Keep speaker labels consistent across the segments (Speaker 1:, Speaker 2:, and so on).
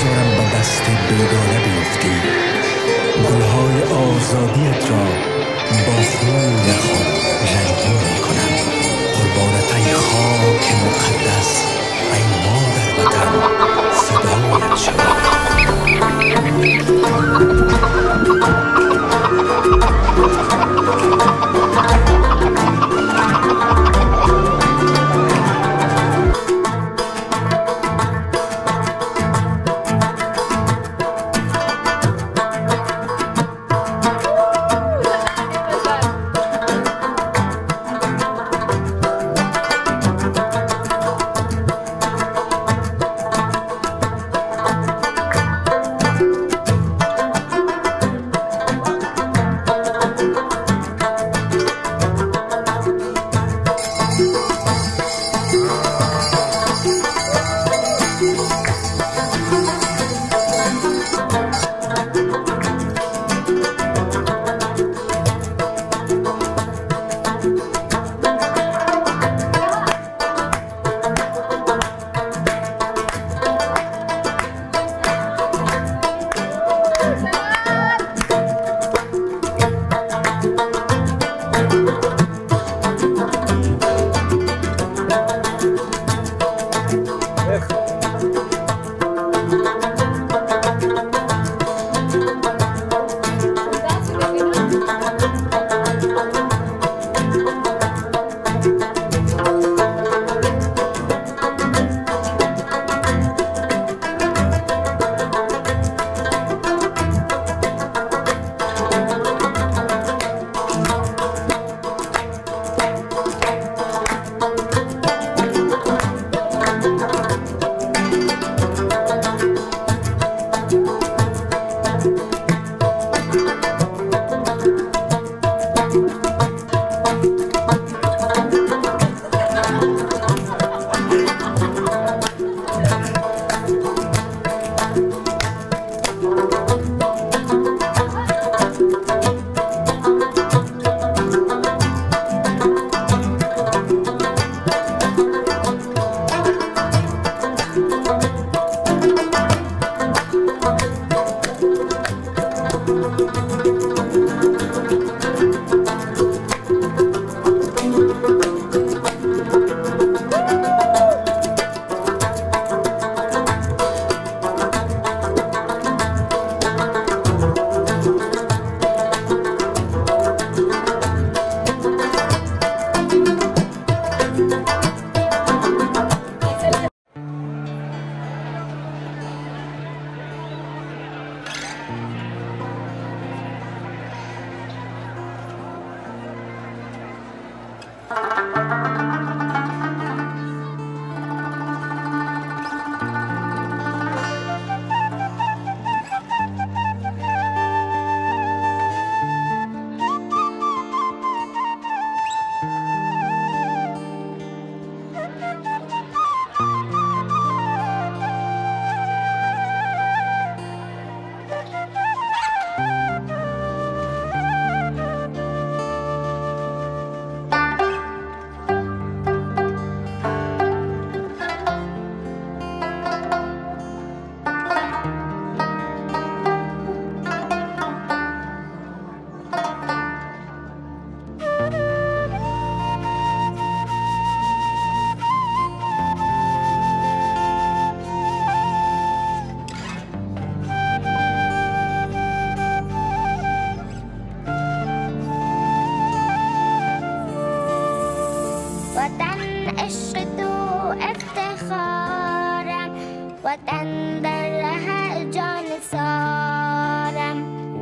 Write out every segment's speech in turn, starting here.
Speaker 1: دارم به دست بیگانه بیفتی، گلهای آزادیت را با خون خود رنگین می کنم. قربانت ای خاک مقدس، ای مادر وطن، فدایت شوم.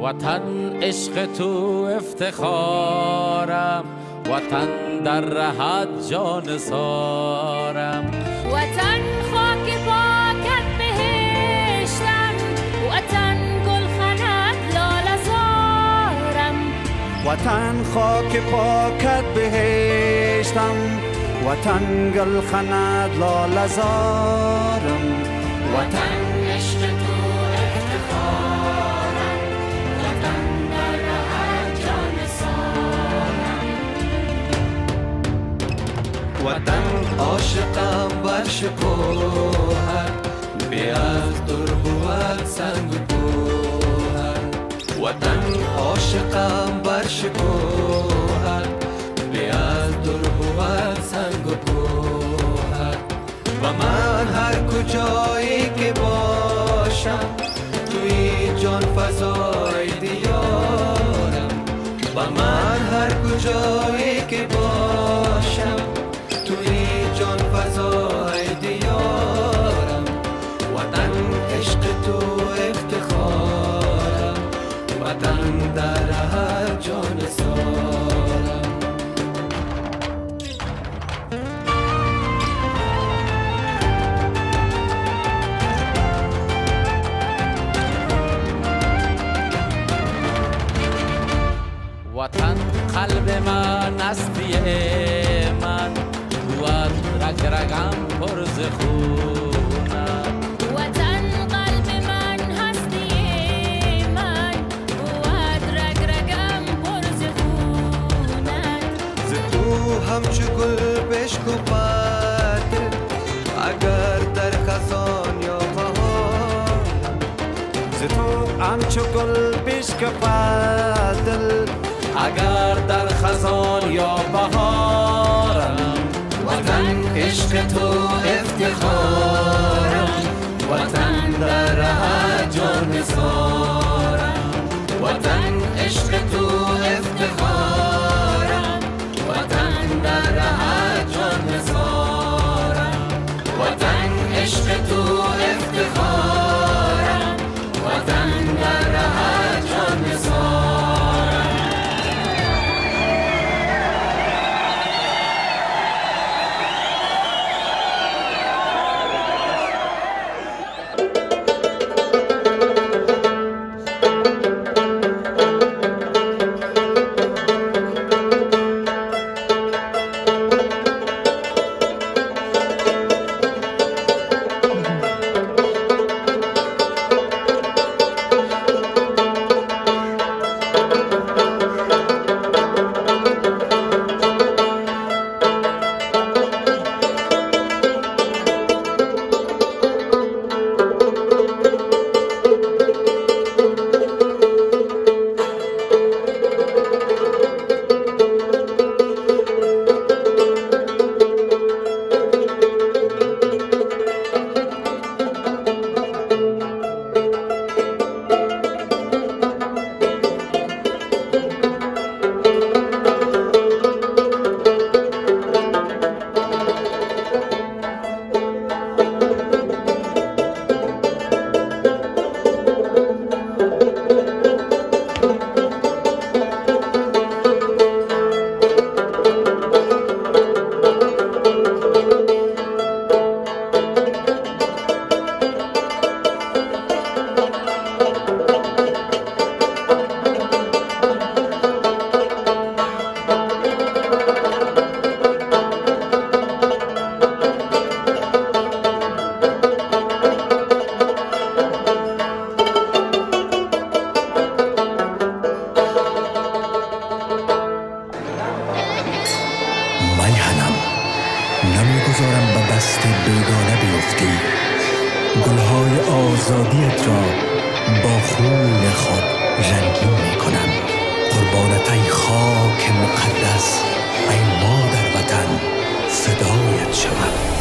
Speaker 2: وطن عشق تو افتخارم، وطن در رهت جان سارم.
Speaker 3: وطن خاک پاکت بهشتم، وطن گل خند لاله زارم.
Speaker 4: وطن خاک پاکت بهشتم، وطن گل خند لاله زارم.
Speaker 3: وطن عشق تو افتخارم، وطن در رهت جان سارم.
Speaker 4: وطن عاشقم و شکوهر،
Speaker 5: به از دور بود سنگ و گوهر وطن عاشقم بر شکوهر به از دور بود سنگ و گوهر و من هر کجایی که باشم توی جان فضای دیارم و من هر کجایی که باشم توی جان فضای دیارم وطن عشق تو افتخارم وطن در هر جان سارم
Speaker 2: وطن قلب من هستی من بود رگ رگم پر ز خونم
Speaker 3: وطن قلب من هستی من بود رگ رگم پر ز خونت
Speaker 5: ز تو همچو گل بشکفد اگر در خزان یا بهار
Speaker 4: ز تو همچو گل بشکفد
Speaker 2: اگر در خزان یا بهارم
Speaker 5: وطن عشق تو افتخارم وطن در هر جان سارم وطن عشق تو افتخارم وطن در هر جان سارم وطن عشق تو افتخارم وطن در هر جان سارم
Speaker 1: نمیگذارم به دست بیگانه بیفتی گلهای آزادیت را با خون خود رنگین میکنم قربانت ای خاک مقدس ای مادر وطن فدایت شوم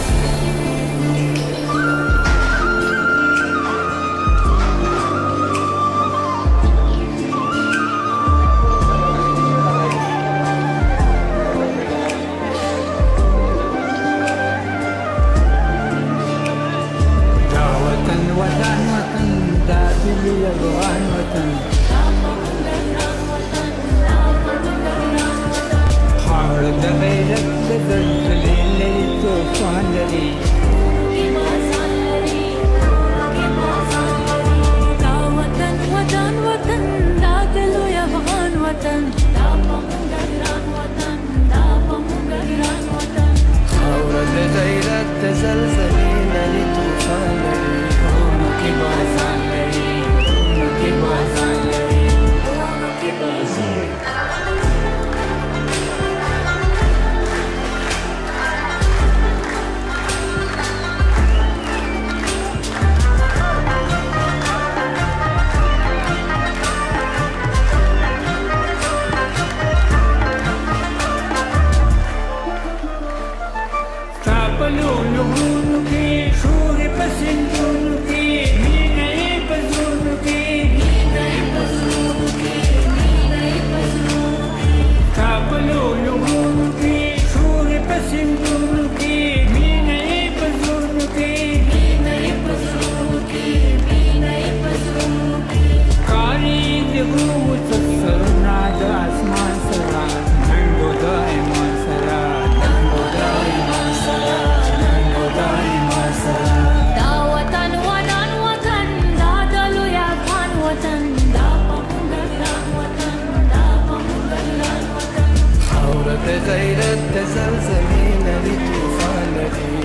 Speaker 5: غیرت د زلزلې لري طوفان لري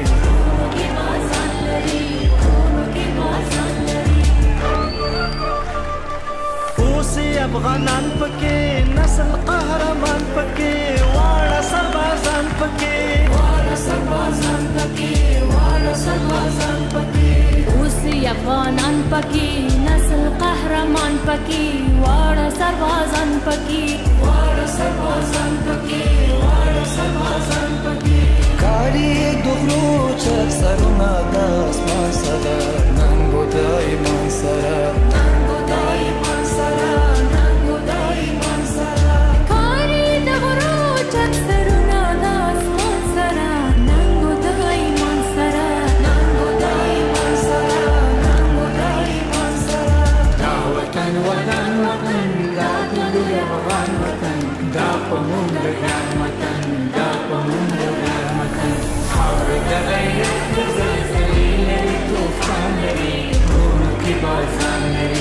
Speaker 5: اوس افغانان پکې نسل قهرمان پکې واړه سربازان پکې
Speaker 3: اوس افغانان پکې نسل قهرمان پکې واړه سربازان پکې
Speaker 5: کاری دغلو چک سرونه د اسمان سره ننګو د ایمان سره
Speaker 3: کاری دغلو چک سرونه د اسمان سره ننګو د ایمان سره
Speaker 6: دا وطن وطن وطن دا دلوی افغان وطن دا په موږ د ګران وطن دا په موږ د ګران وطن خاورې د غیرت د زلزلې لري طوفان لري غرونو کې باران لري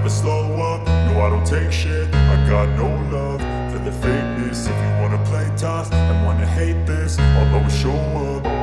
Speaker 7: never slow up. No, I don't take shit. I got no love for the fakeness. If you wanna play tough and wanna hate this, I'll always show up.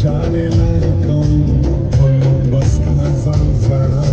Speaker 8: जाने लगा हूँ बस नजर जरा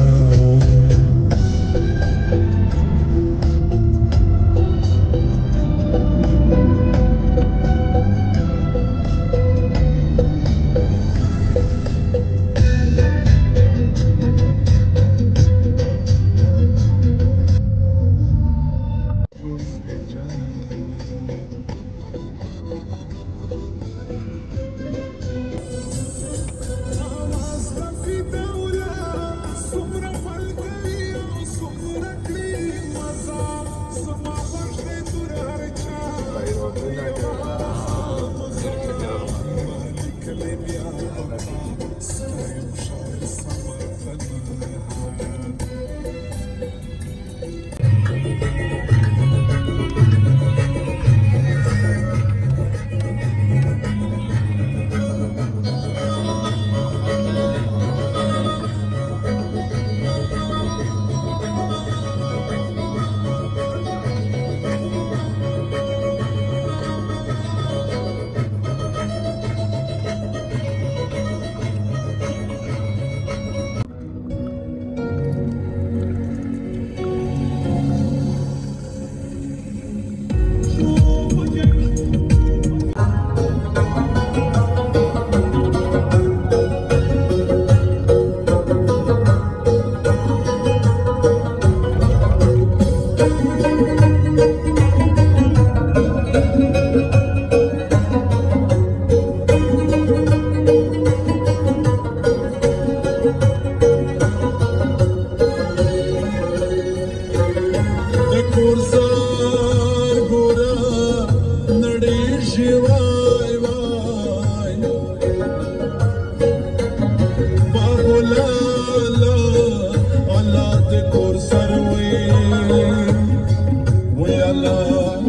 Speaker 8: Allah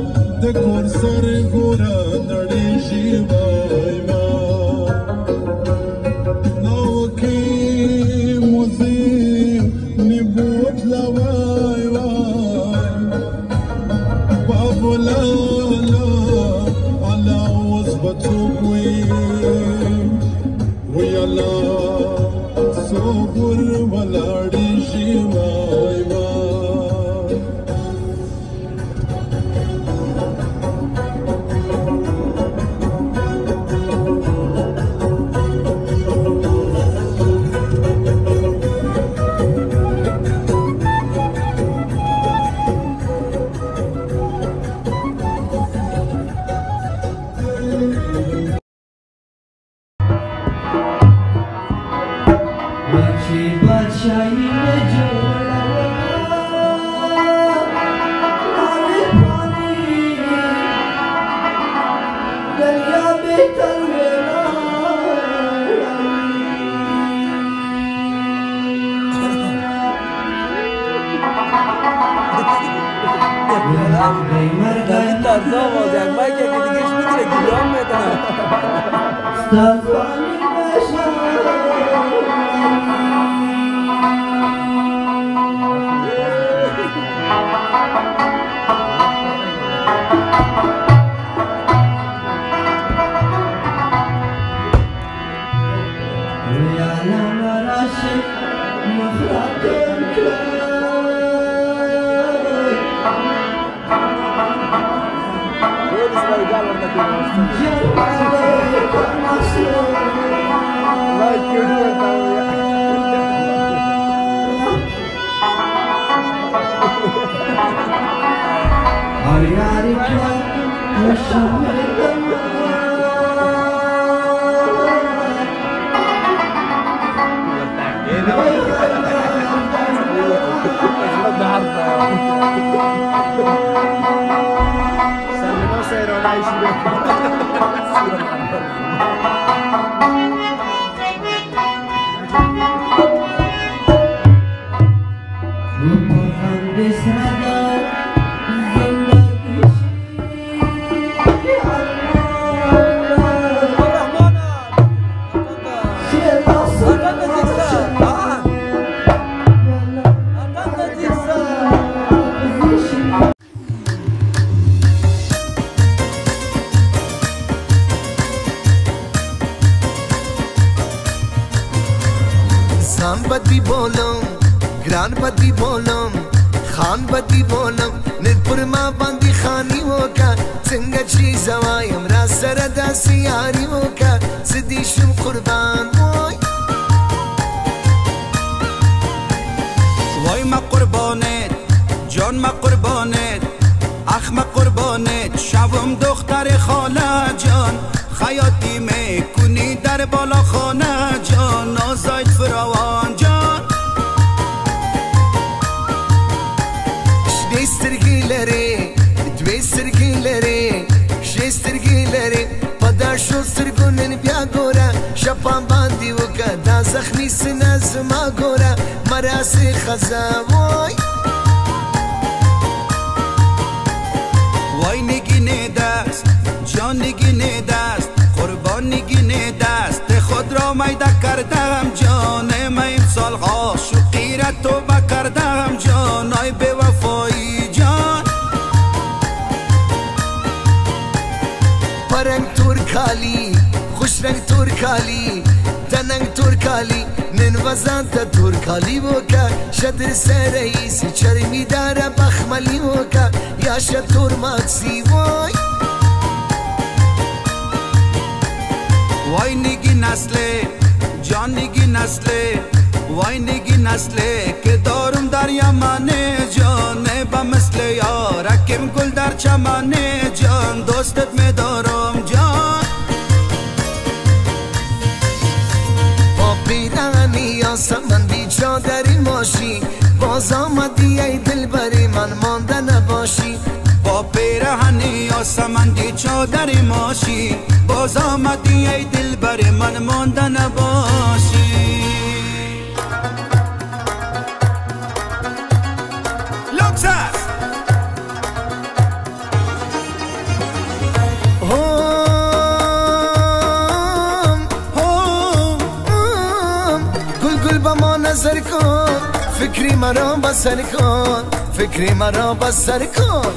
Speaker 9: فکری
Speaker 5: فکری مرا بسر کن فکری مرا بسر کن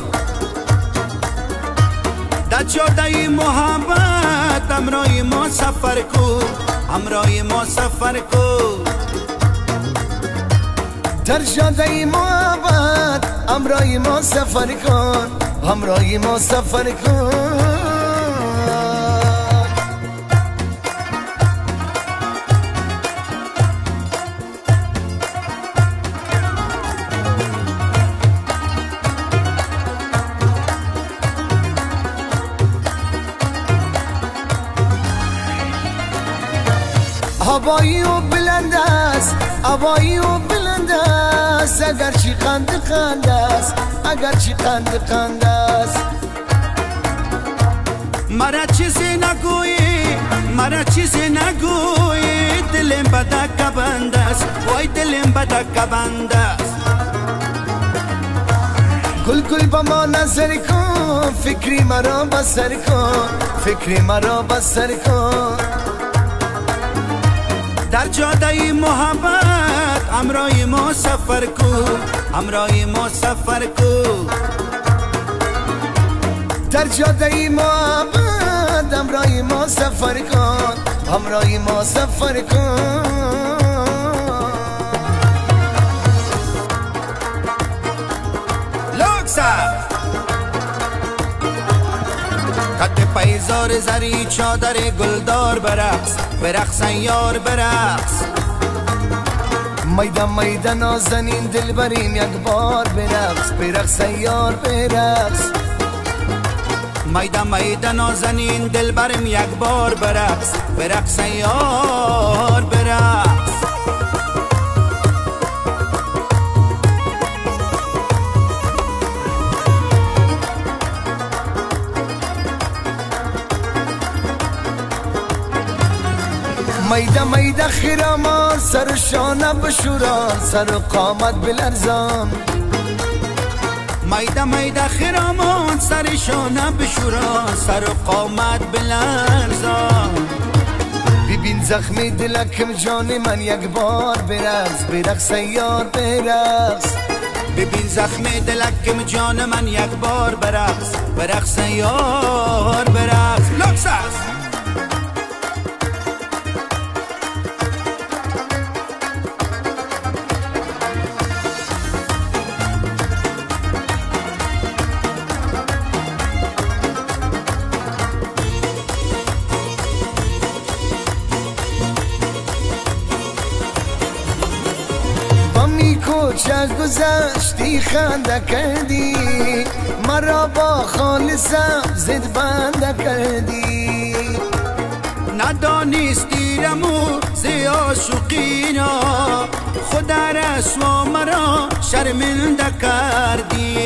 Speaker 9: در جاده محبت همراه ما سفر کن همراه ما سفر کن
Speaker 5: در جاده محبت همراه ما سفر کن همراه ما سفر کن هوایی و بلند است هوایی و بلند است اگر چی قند است اگر چی قند است
Speaker 9: مرا چیزی نگویی مرا چیزی نگویی دلم بدک بند است وای دلم بدک بند است
Speaker 5: گل گل با ما نظر کن فکری مرا بسر کن فکری مرا بسر کن
Speaker 9: در جاده محبت همراه ما سفر کن همراه ما سفر کن
Speaker 5: در جاده محبت همراه ما سفر کن همراه ما سفر کن
Speaker 9: لوکسا قد پیزار زری چادر گلدار برقص برقص یار برقص
Speaker 5: میدان میدان نازنین دل بریم یک بار برقص برقص یار برقص
Speaker 9: میدان میدان نازنین دل بریم یک بار برقص برقص یار برقص
Speaker 5: میده میده خیرامان سر شانه بشوران سر و قامت بلرزان
Speaker 9: میده میده خیرامان سر شانه بشوران سر و قامت بلرزان
Speaker 5: ببین زخمی دلکم جان من یک بار برقص برقص یار برقص
Speaker 9: ببین زخمی دلکم جان من یک بار برقص برقص یار برقص لوکساس
Speaker 5: کوچک گذشتی خنده کردی مرا با خالصم زد بنده کردی
Speaker 9: ندانستی رمو زی عاشقینا خود رسوا مرا شرمنده کردی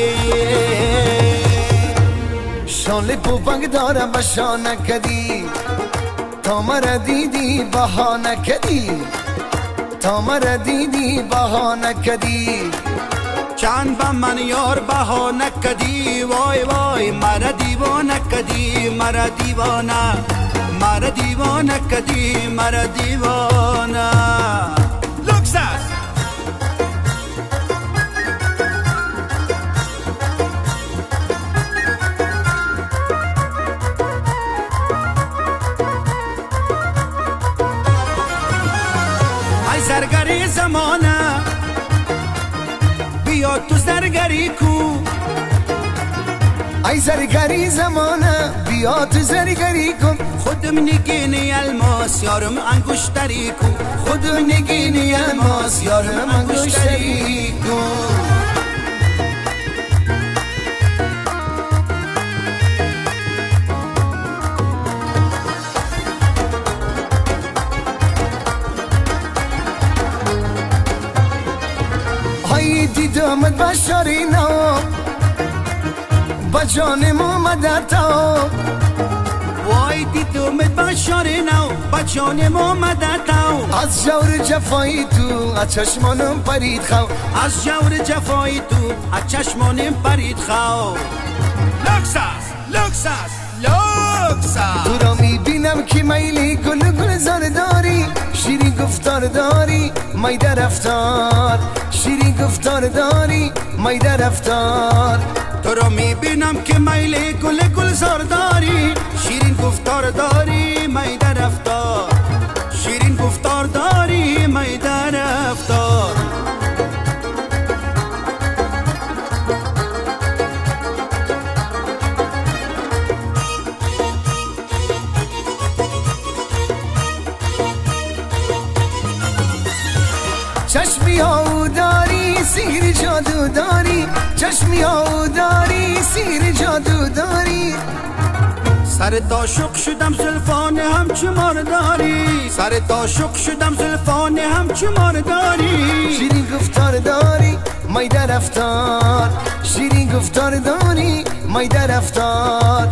Speaker 5: شال پوپنگ دارم و شانه کدی تا مرا دیدی بهانه کدی تا مرا دیدی بهانه کدی
Speaker 9: چند با من یار بهانه کدی وای وای مرا دیوانه کدی مرا دیوانه مرا دیوانه کدی مرا دیوانه لوکساس زرگری زمانه بیا تو زرگری کو
Speaker 5: ای زرگری زمانه بیا تو زرگری کن
Speaker 9: خودم نگینی الماس یارم انگشتری کو
Speaker 5: خودم نگینی الماس یارم انگشتری کن دیدمت بشاری نو با جانم اومد تا
Speaker 9: وای دیدمت بشاری نو با جانم اومد تا
Speaker 5: از جور جفایی تو از چشمانم پرید خو
Speaker 9: از جور جفایی تو از چشمانم پرید خو لوکساس لوکساس
Speaker 5: تو را میبینم که میلی گل گلزار داری، شیرین گفتار داری می در رفتار، شیرین گفتار داری می در رفتار.
Speaker 9: تو را میبینم که میلی گل گلزار داری، شیرین گفتار داری می در رفتار، شیرین گفتار داری می در رفتار.
Speaker 5: چشمی ها داری سیر جادو داری، چشمی ها داری سیر جادو داری.
Speaker 9: سر عاشق شدم زلفان همچو مارداری، سر عاشق شدم زلفان همچو مارداری.
Speaker 5: شیرین گفتار داری می در رفتار، شیرین گفتار داری می در رفتار.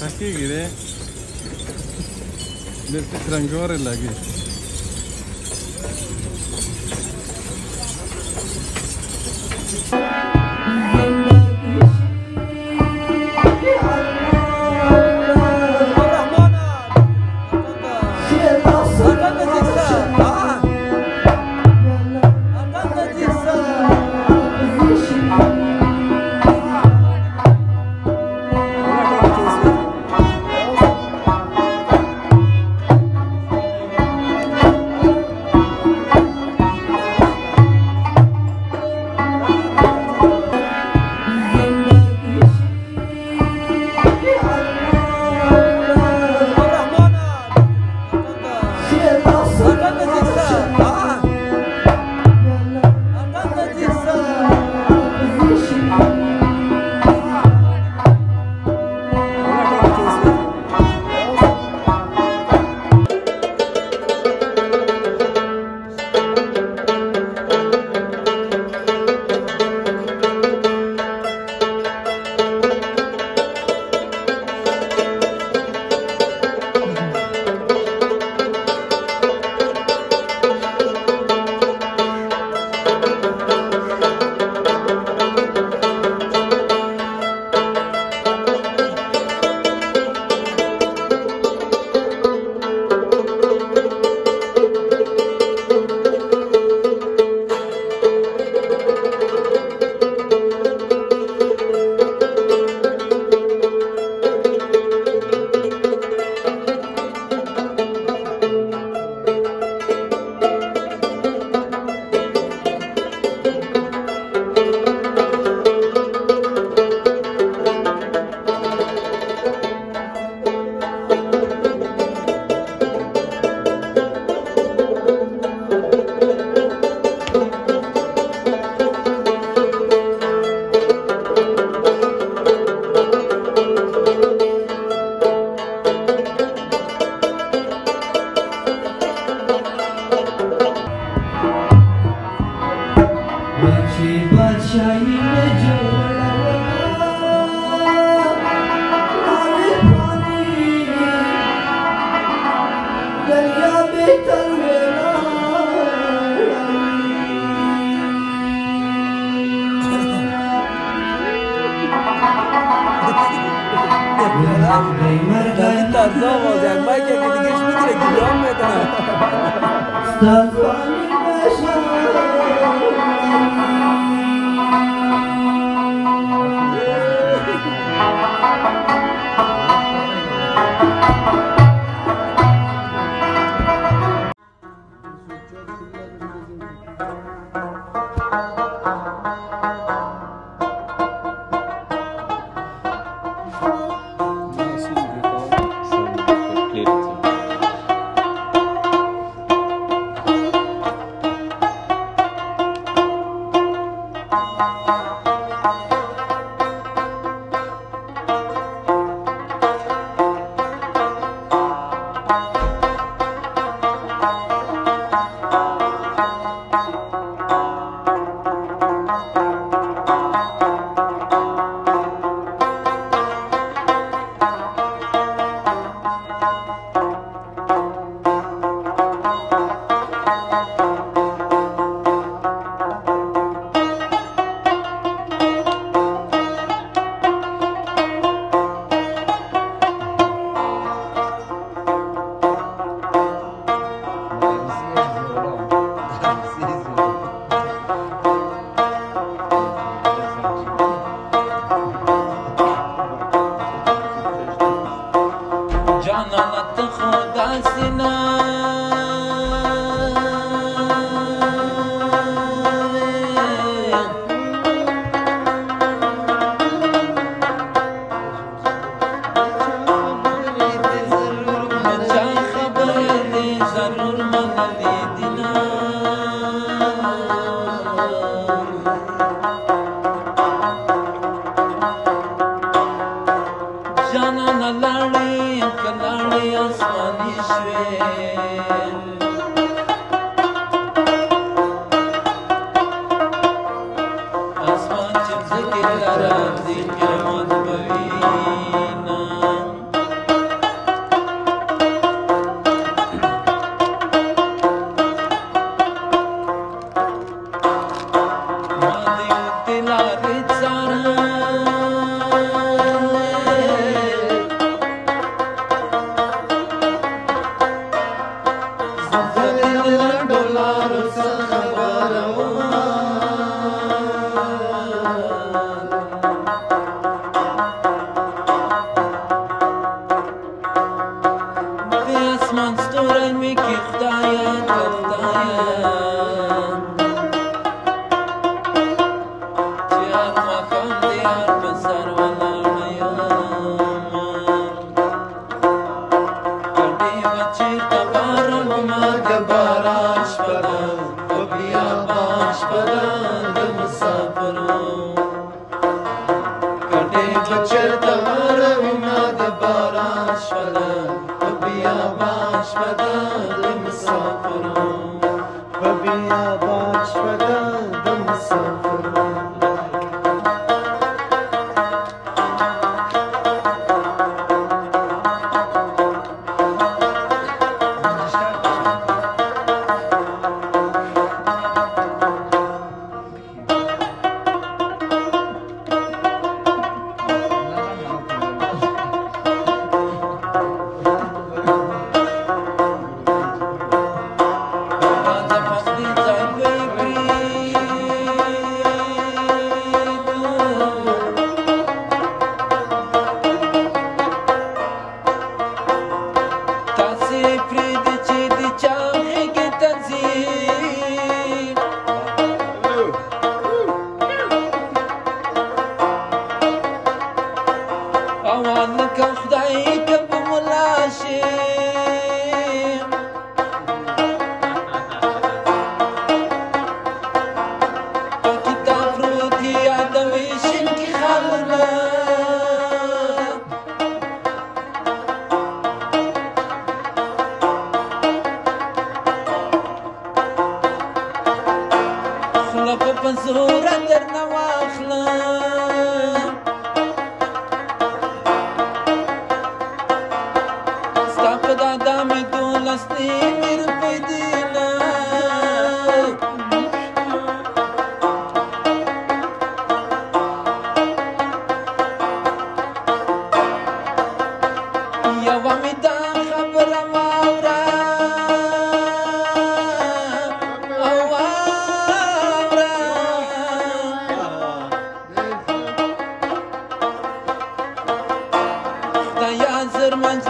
Speaker 10: Aquí gire, del tranquore lagi.
Speaker 11: Zırmanca